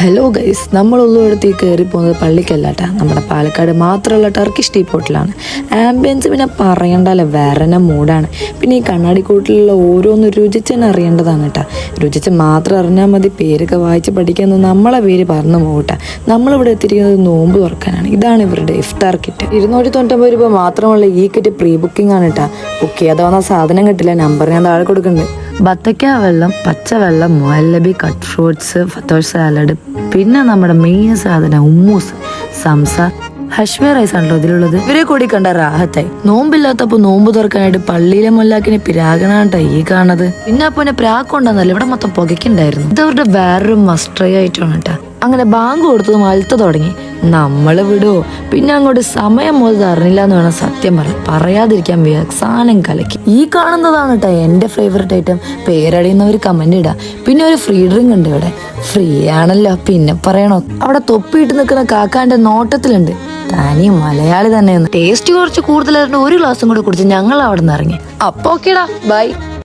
Hello guys, നമ്മളുള്ളടത്തേക്ക് കയറി പോകുന്നത് പള്ളിക്കല്ലാട്ടാ, നമ്മുടെ പാലക്കാട് മാത്രമുള്ള ടർക്കിഷ് ടീ പോട്ടിലാണ്. ആംബിയൻസ് പിന്നെ പറയണ്ടല്ലോ, വേറെ മൂഡാണ്. പിന്നെ ഈ കണ്ണാടിക്കൂട്ടിലുള്ള ഓരോന്ന് രുചിച്ചെന്നെ അറിയേണ്ടതാണ് കേട്ടോ. രുചിച്ച് മാത്രം അറിഞ്ഞാൽ മതി, പേരൊക്കെ വായിച്ച് പഠിക്കുന്നത് നമ്മളെ പേര് പറഞ്ഞു പോകട്ടെ. നമ്മളിവിടെ എത്തിയിരിക്കുന്നത് നോമ്പ് തുറക്കാനാണ്. ഇതാണ് ഇവരുടെ ഇഫ്താർ കിറ്റ്. 299 രൂപ മാത്രമുള്ള ഈ കിറ്റ് പ്രീ ബുക്കിംഗ് ആണ് കേട്ടോ. ബുക്ക് ചെയ്യാതെ വന്നാൽ സാധനം കിട്ടില്ല. നമ്പർ ഞാൻ താഴെ കൊടുക്കുന്നുണ്ട്. ബത്തക്ക വെള്ളം, പച്ചവെള്ളം, മുഅല്ലബി, കട്ട് ഫ്രൂട്ട്സ്, ഫത്തോഷ് സാലഡ്, പിന്നെ നമ്മുടെ മെയിൻ സാധനം ഉമ്മൂസ്, സംസ, ഹഷ്മി റൈസ് ആണല്ലോ ഇതിലുള്ളത്. ഇവരെ കൂടി കണ്ട റാഹത്തായി. നോമ്പില്ലാത്തപ്പോ നോമ്പ് തുറക്കാനായിട്ട് പള്ളിയിലെ മുല്ലാക്കിനെ പിരാഗണാട്ടോ ഈ കാണുന്നത്. പിന്നെ അപ്പൊ പ്രാക്കുണ്ടെന്നല്ല, ഇവിടെ മൊത്തം പുകയ്ക്കുണ്ടായിരുന്നു. ഇത് അവരുടെ വേറൊരു മസ്റ്റർ ആയിട്ടാണ് കേട്ടോ. അങ്ങനെ ബാങ്ക് കൊടുത്തതും അഴുത്ത തുടങ്ങി. നമ്മള് വിടുവോ? പിന്നെ അങ്ങോട്ട് സമയം മുതൽ അറിഞ്ഞില്ല എന്ന് വേണം സത്യം പറയാതിരിക്കാൻ സാധനം കലക്കി. ഈ കാണുന്നതാണ് കേട്ടോ എന്റെ ഫേവറേറ്റ് ഐറ്റം. പേരടിയുന്നവർ കമന്റ് ഇടാ. പിന്നെ ഒരു ഫ്രീ ഡ്രിങ്ക് ഉണ്ട് ഇവിടെ. ഫ്രീ ആണല്ലോ, പിന്നെ പറയണോ? അവിടെ തൊപ്പിയിട്ട് നിൽക്കുന്ന കാക്കാന്റെ നോട്ടത്തിലുണ്ട്. തനി മലയാളി തന്നെയാണ്. ടേസ്റ്റ് കുറച്ച് കൂടുതലായിരുന്നു. ഒരു ഗ്ലാസും കൂടെ കുടിച്ച് ഞങ്ങൾ അവിടെ നിന്ന് ഇറങ്ങി. അപ്പൊ ഓക്കേടാ, ബൈ.